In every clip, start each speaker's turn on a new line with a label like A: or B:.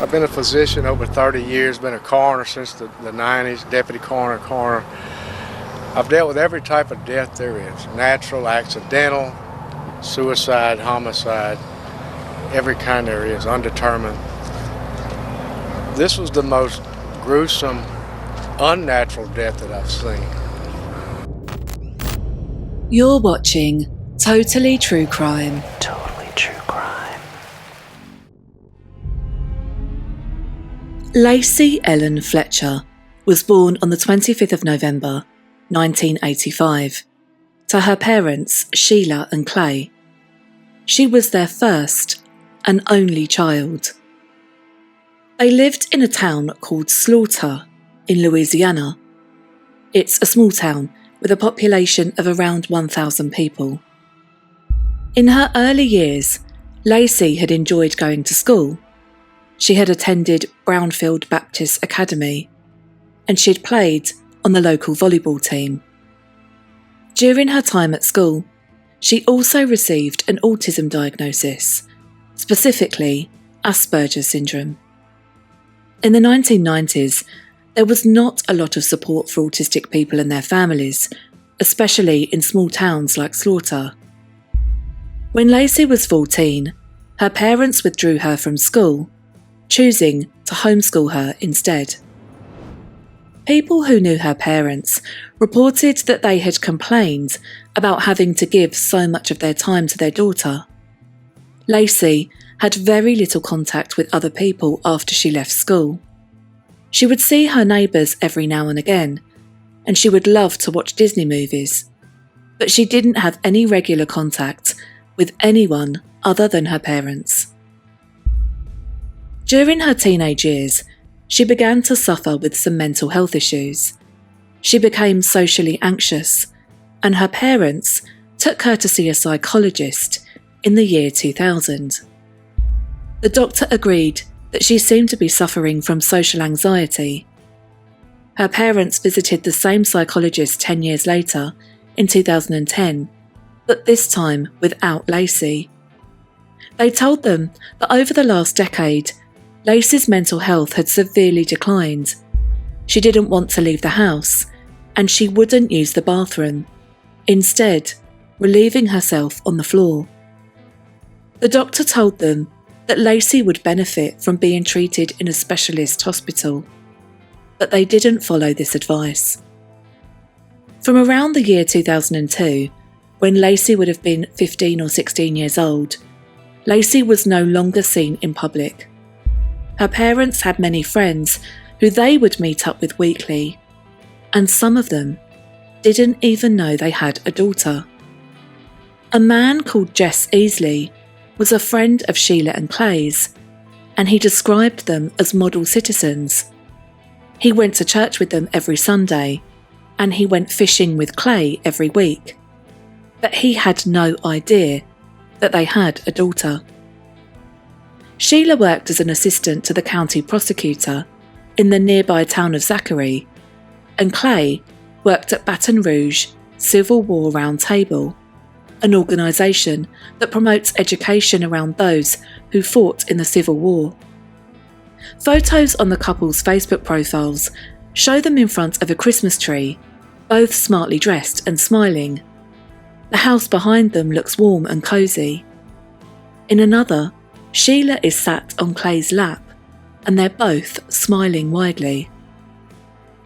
A: I've been a physician over 30 years, been a coroner since the 90s, deputy coroner. I've dealt with every type of death there is, natural, accidental, suicide, homicide, every kind there is, undetermined. This was the most gruesome, unnatural death that I've seen.
B: You're watching Totally True Crime.
C: Totally True Crime.
B: Lacey Ellen Fletcher was born on the 25th of November, 1985, to her parents Sheila and Clay. She was their first and only child. They lived in a town called Slaughter in Louisiana. It's a small town with a population of around 1,000 people. In her early years, Lacy had enjoyed going to school. She had attended Brownfield Baptist Academy, and she'd played on the local volleyball team. During her time at school, she also received an autism diagnosis, specifically Asperger's syndrome. In the 1990s, there was not a lot of support for autistic people and their families, especially in small towns like Slaughter. When Lacy was 14, her parents withdrew her from school, choosing to homeschool her instead. People who knew her parents reported that they had complained about having to give so much of their time to their daughter. Lacy had very little contact with other people after she left school. She would see her neighbours every now and again, and she would love to watch Disney movies, but she didn't have any regular contact with anyone other than her parents. During her teenage years, she began to suffer with some mental health issues. She became socially anxious, and her parents took her to see a psychologist in the year 2000. The doctor agreed that she seemed to be suffering from social anxiety. Her parents visited the same psychologist 10 years later, in 2010, but this time without Lacy. They told them that over the last decade, Lacy's mental health had severely declined. She didn't want to leave the house, and she wouldn't use the bathroom, instead relieving herself on the floor. The doctor told them that Lacy would benefit from being treated in a specialist hospital, but they didn't follow this advice. From around the year 2002, when Lacy would have been 15 or 16 years old, Lacy was no longer seen in public. Her parents had many friends who they would meet up with weekly, and some of them didn't even know they had a daughter. A man called Jess Easley was a friend of Sheila and Clay's, and he described them as model citizens. He went to church with them every Sunday, and he went fishing with Clay every week. But he had no idea that they had a daughter. Sheila worked as an assistant to the county prosecutor in the nearby town of Zachary, and Clay worked at Baton Rouge Civil War Round Table, an organisation that promotes education around those who fought in the Civil War. Photos on the couple's Facebook profiles show them in front of a Christmas tree, both smartly dressed and smiling. The house behind them looks warm and cosy. In another, Sheila is sat on Clay's lap, and they're both smiling widely.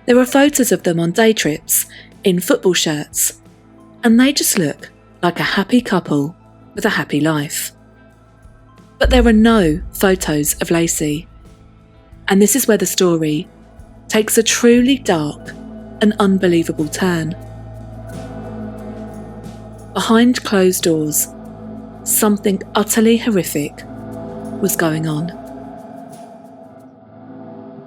B: There are photos of them on day trips, in football shirts, and they just look like a happy couple with a happy life. But there are no photos of Lacy, and this is where the story takes a truly dark and unbelievable turn. Behind closed doors, something utterly horrific was going on.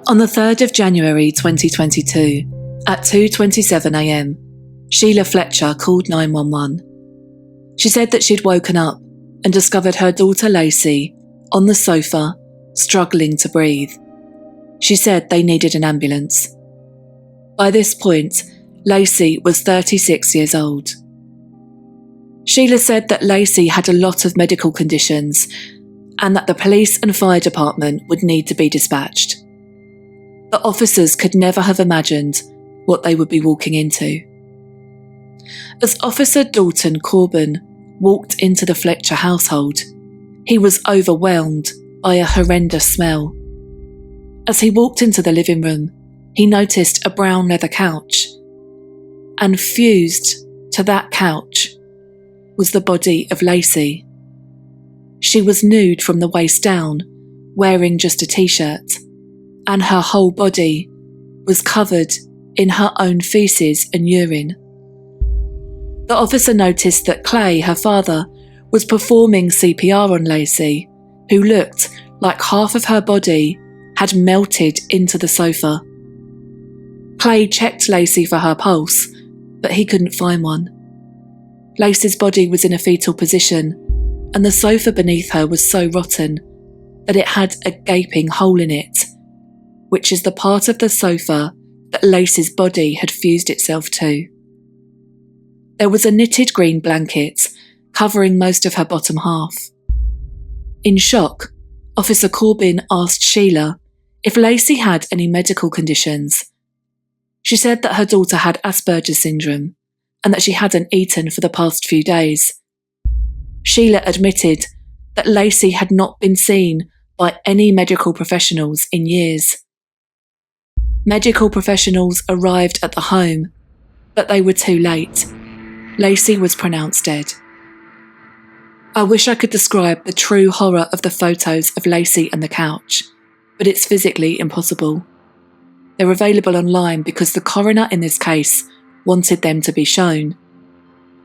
B: On the 3rd of January 2022, at 2:27 a.m, Sheila Fletcher called 911. She said that she'd woken up and discovered her daughter Lacy on the sofa, struggling to breathe. She said they needed an ambulance. By this point, Lacy was 36 years old. Sheila said that Lacy had a lot of medical conditions and that the police and fire department would need to be dispatched. The officers could never have imagined what they would be walking into. As Officer Dalton Corbin walked into the Fletcher household, he was overwhelmed by a horrendous smell. As he walked into the living room, he noticed a brown leather couch, and fused to that couch was the body of Lacy. She was nude from the waist down, wearing just a t-shirt, and her whole body was covered in her own feces and urine. The officer noticed that Clay, her father, was performing CPR on Lacy, who looked like half of her body had melted into the sofa. Clay checked Lacy for her pulse, but he couldn't find one. Lacy's body was in a fetal position, and the sofa beneath her was so rotten that it had a gaping hole in it, which is the part of the sofa that Lacy's body had fused itself to. There was a knitted green blanket covering most of her bottom half. In shock, Officer Corbin asked Sheila if Lacy had any medical conditions. She said that her daughter had Asperger's syndrome and that she hadn't eaten for the past few days. Sheila admitted that Lacy had not been seen by any medical professionals in years. Medical professionals arrived at the home, but they were too late. Lacy was pronounced dead. I wish I could describe the true horror of the photos of Lacy and the couch, but it's physically impossible. They're available online because the coroner in this case wanted them to be shown,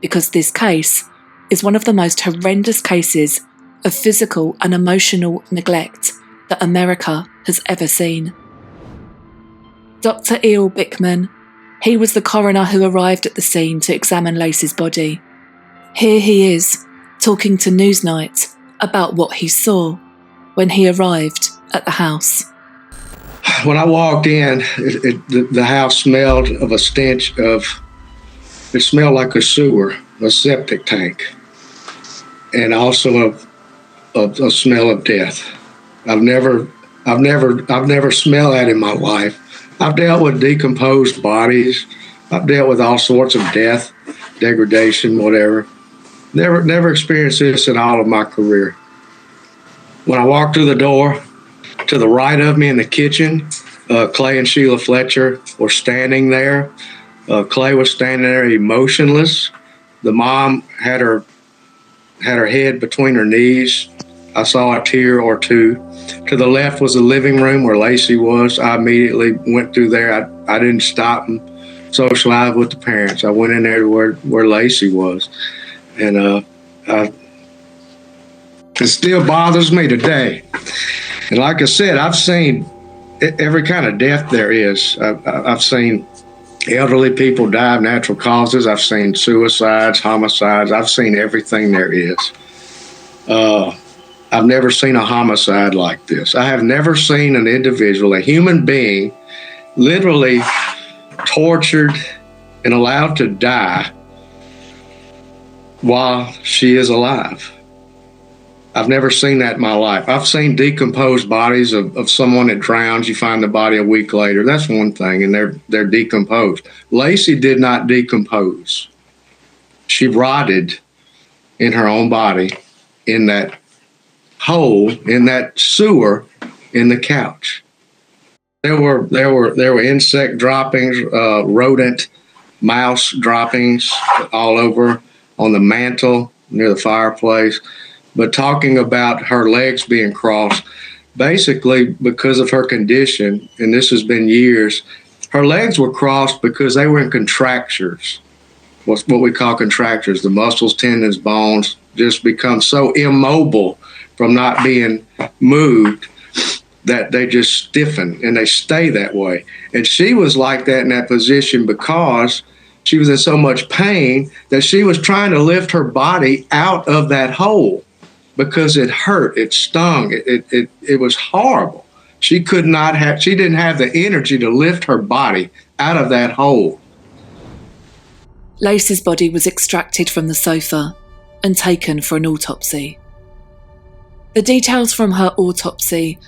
B: because this case is one of the most horrendous cases of physical and emotional neglect that America has ever seen. Dr. E.L. Bickman, he was the coroner who arrived at the scene to examine Lacy's body. Here he is, talking to Newsnight about what he saw when he arrived at the house.
A: When I walked in, the house smelled of a stench of, it smelled like a sewer, a septic tank, and also a smell of death. I've never smelled that in my life. I've dealt with decomposed bodies. I've dealt with all sorts of death, degradation, whatever. Never experienced this in all of my career. When I walked through the door, to the right of me in the kitchen, Clay and Sheila Fletcher were standing there. Clay was standing there emotionless. The mom had her head between her knees. I saw a tear or two. To the left was the living room where Lacy was. I immediately went through there. I didn't stop and socialize with the parents. I went in there to where Lacy was. And it still bothers me today. And like I said, I've seen every kind of death there is. I've seen elderly people die of natural causes. I've seen suicides, homicides. I've seen everything there is. I've never seen a homicide like this. I have never seen an individual, a human being, literally tortured and allowed to die while she is alive. I've never seen that in my life. I've seen decomposed bodies of someone that drowns. You find the body a week later. That's one thing, and they're decomposed. Lacy did not decompose. She rotted in her own body in that hole, in that sewer, in the couch. There were insect droppings, rodent, mouse droppings all over on the mantle near the fireplace. But talking about her legs being crossed, basically because of her condition, and this has been years, her legs were crossed because they were in contractures, what we call contractures. The muscles, tendons, bones just become so immobile from not being moved that they just stiffen and they stay that way. And she was like that in that position because she was in so much pain that she was trying to lift her body out of that hole because it hurt, it stung, it was horrible. She didn't have the energy to lift her body out of that hole.
B: Lacy's body was extracted from the sofa and taken for an autopsy. The details from her autopsy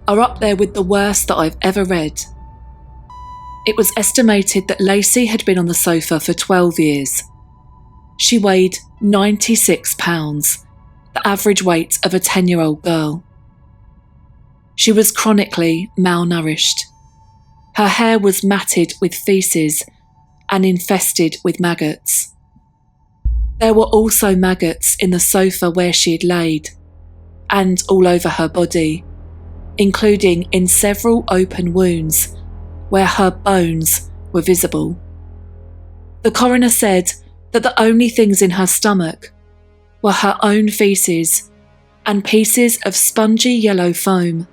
B: are up there with the worst that I've ever read. It was estimated that Lacy had been on the sofa for 12 years. She weighed 96 pounds, the average weight of a 10-year-old girl. She was chronically malnourished. Her hair was matted with feces and infested with maggots. There were also maggots in the sofa where she had laid, and all over her body, including in several open wounds where her bones were visible. The coroner said that the only things in her stomach were her own feces and pieces of spongy yellow foam,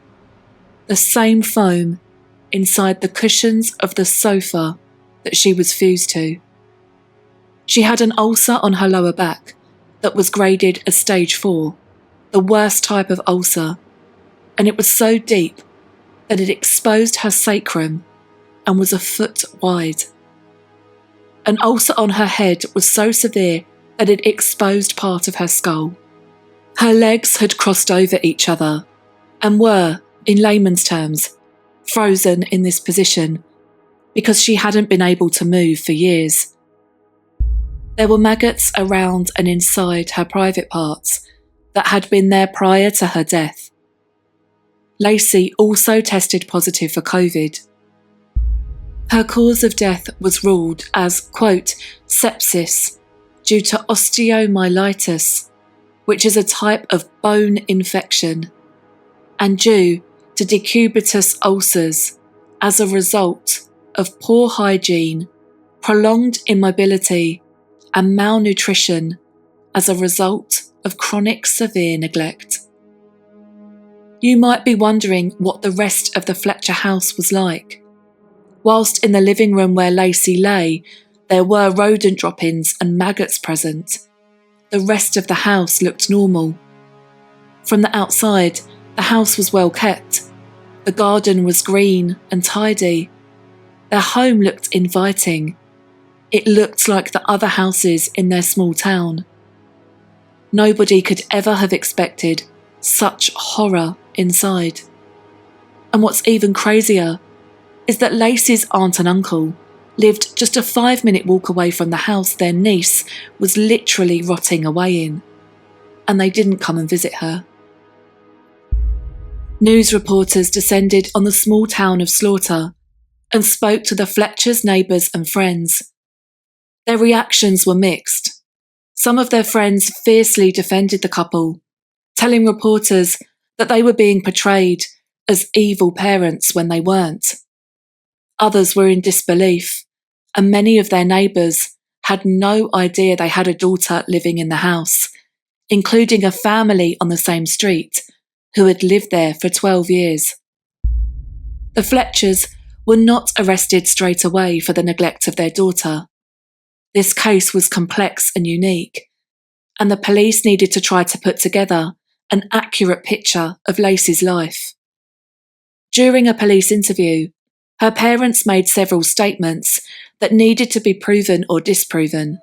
B: the same foam inside the cushions of the sofa that she was fused to. She had an ulcer on her lower back that was graded as stage 4, the worst type of ulcer, and it was so deep that it exposed her sacrum and was a foot wide. An ulcer on her head was so severe that it exposed part of her skull. Her legs had crossed over each other and were, in layman's terms, frozen in this position because she hadn't been able to move for years. There were maggots around and inside her private parts that had been there prior to her death. Lacy also tested positive for COVID. Her cause of death was ruled as, quote, sepsis due to osteomyelitis, which is a type of bone infection, and due to decubitus ulcers as a result of poor hygiene, prolonged immobility, and malnutrition as a result of chronic severe neglect. You might be wondering what the rest of the Fletcher house was like. Whilst in the living room where Lacy lay, there were rodent drop-ins and maggots present. The rest of the house looked normal. From the outside, the house was well kept. The garden was green and tidy. Their home looked inviting. It looked like the other houses in their small town. Nobody could ever have expected such horror inside. And what's even crazier is that Lacy's aunt and uncle lived just a 5-minute walk away from the house their niece was literally rotting away in, and they didn't come and visit her. News reporters descended on the small town of Slaughter and spoke to the Fletchers' neighbours and friends. Their reactions were mixed. Some of their friends fiercely defended the couple, telling reporters that they were being portrayed as evil parents when they weren't. Others were in disbelief, and many of their neighbours had no idea they had a daughter living in the house, including a family on the same street who had lived there for 12 years. The Fletchers were not arrested straight away for the neglect of their daughter. This case was complex and unique, and the police needed to try to put together an accurate picture of Lacy's life. During a police interview, her parents made several statements that needed to be proven or disproven.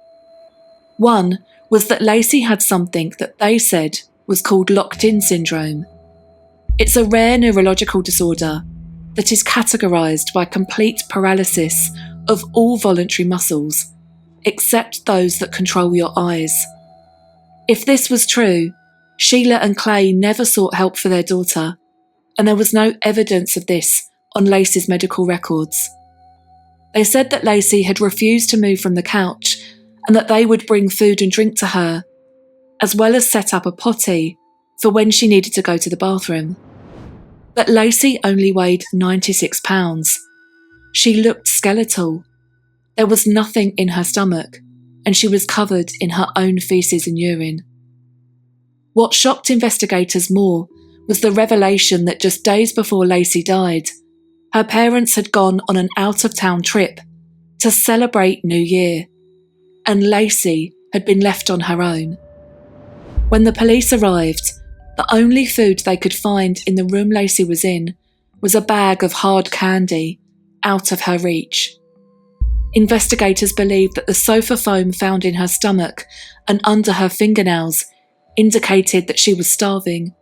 B: One was that Lacy had something that they said was called locked-in syndrome. It's a rare neurological disorder that is categorised by complete paralysis of all voluntary muscles, except those that control your eyes. If this was true, Sheila and Clay never sought help for their daughter, and there was no evidence of this on Lacy's medical records. They said that Lacy had refused to move from the couch and that they would bring food and drink to her, as well as set up a potty for when she needed to go to the bathroom. But Lacy only weighed 96 pounds. She looked skeletal. There was nothing in her stomach, and she was covered in her own feces and urine. What shocked investigators more was the revelation that just days before Lacy died, her parents had gone on an out-of-town trip to celebrate New Year, and Lacy had been left on her own. When the police arrived, the only food they could find in the room Lacy was in was a bag of hard candy out of her reach. Investigators believed that the sofa foam found in her stomach and under her fingernails indicated that she was starving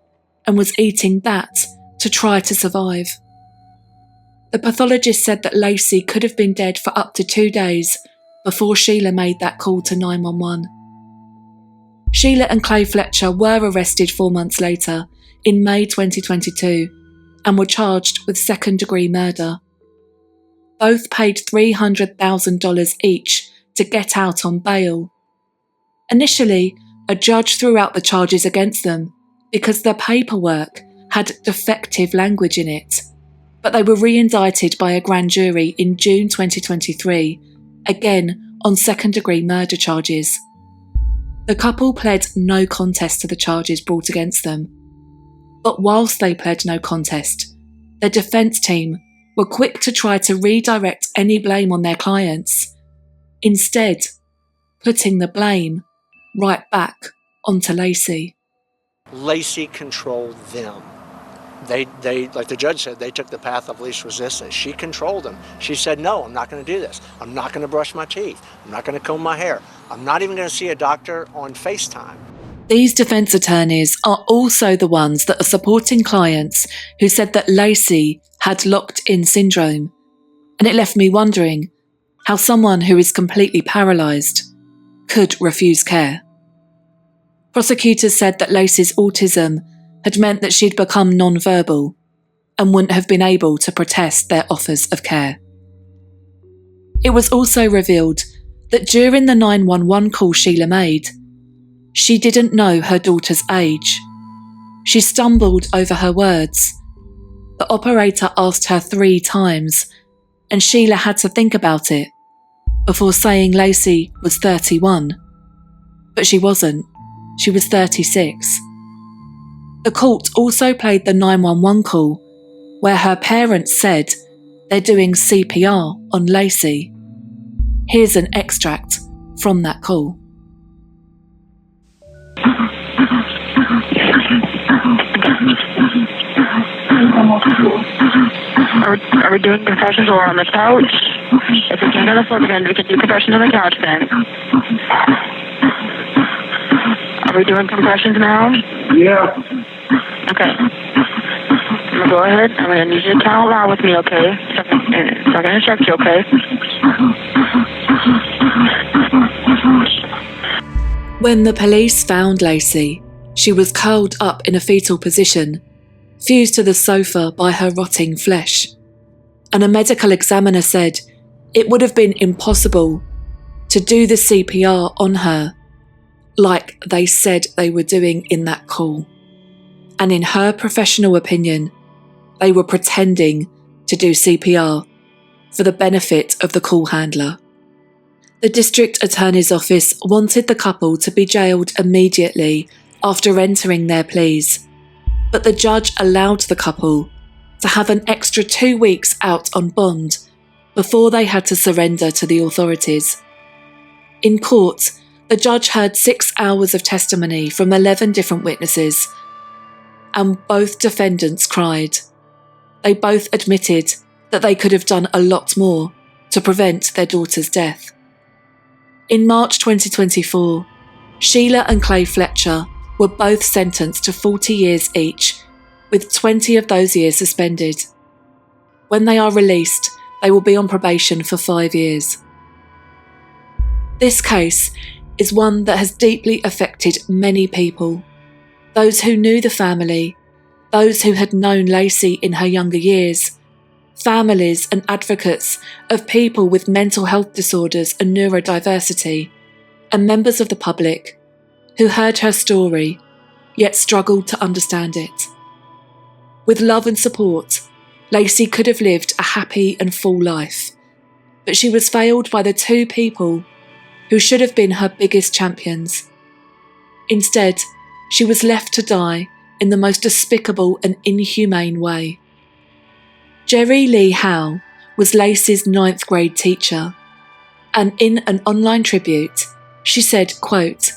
B: and was eating that to try to survive. The pathologist said that Lacy could have been dead for up to 2 days before Sheila made that call to 911. Sheila and Clay Fletcher were arrested 4 months later, in May 2022, and were charged with second-degree murder. Both paid $300,000 each to get out on bail. Initially, a judge threw out the charges against them because their paperwork had defective language in it, but they were re-indicted by a grand jury in June 2023, again on second-degree murder charges. The couple pled no contest to the charges brought against them. But whilst they pled no contest, their defence team were quick to try to redirect any blame on their clients, instead putting the blame right back onto Lacy.
D: Lacy controlled them. They, like the judge said, they took the path of least resistance. She controlled them. She said, no, I'm not going to do this. I'm not going to brush my teeth. I'm not going to comb my hair. I'm not even going to see a doctor on FaceTime.
B: These defence attorneys are also the ones that are supporting clients who said that Lacy had locked-in syndrome, and it left me wondering how someone who is completely paralysed could refuse care. Prosecutors said that Lacy's autism had meant that she'd become non-verbal and wouldn't have been able to protest their offers of care. It was also revealed that during the 911 call Sheila made, she didn't know her daughter's age. She stumbled over her words. The operator asked her 3 times, and Sheila had to think about it before saying Lacy was 31. But she wasn't. She was 36. The court also played the 911 call where her parents said they're doing CPR on Lacy. Here's an extract from that call.
E: Are we doing compressions or on the couch? If we can't get a floor again, we can do compressions on the couch then. Are we doing compressions now?
F: Yeah.
E: Okay. I'm gonna go ahead. I'm gonna need you to count out loud with me, okay? So I can instruct you, okay?
B: When the police found Lacy, she was curled up in a fetal position, fused to the sofa by her rotting flesh. And a medical examiner said it would have been impossible to do the CPR on her like they said they were doing in that call. And in her professional opinion, they were pretending to do CPR for the benefit of the call handler. The district attorney's office wanted the couple to be jailed immediately after entering their pleas, but the judge allowed the couple to have an extra 2 weeks out on bond before they had to surrender to the authorities. In court, the judge heard 6 hours of testimony from 11 different witnesses, and both defendants cried. They both admitted that they could have done a lot more to prevent their daughter's death. In March 2024, Sheila and Clay Fletcher were both sentenced to 40 years each, with 20 of those years suspended. When they are released, they will be on probation for 5 years. This case is one that has deeply affected many people. Those who knew the family, those who had known Lacy in her younger years, families and advocates of people with mental health disorders and neurodiversity, and members of the public who heard her story yet struggled to understand it. With love and support, Lacy could have lived a happy and full life, but she was failed by the 2 people who should have been her biggest champions. Instead, she was left to die in the most despicable and inhumane way. Jerry Lee Howe was Lacy's 9th grade teacher, and in an online tribute, she said, quote,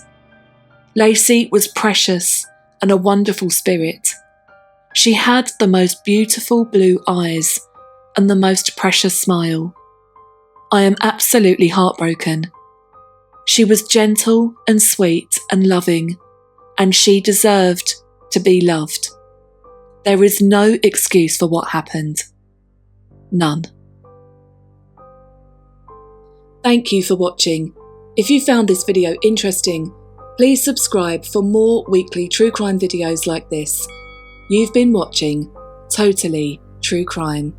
B: "Lacy was precious and a wonderful spirit. She had the most beautiful blue eyes and the most precious smile. I am absolutely heartbroken. She was gentle and sweet and loving, and she deserved to be loved." There is no excuse for what happened. None. Thank you for watching. If you found this video interesting, please subscribe for more weekly true crime videos like this. You've been watching Totally True Crime.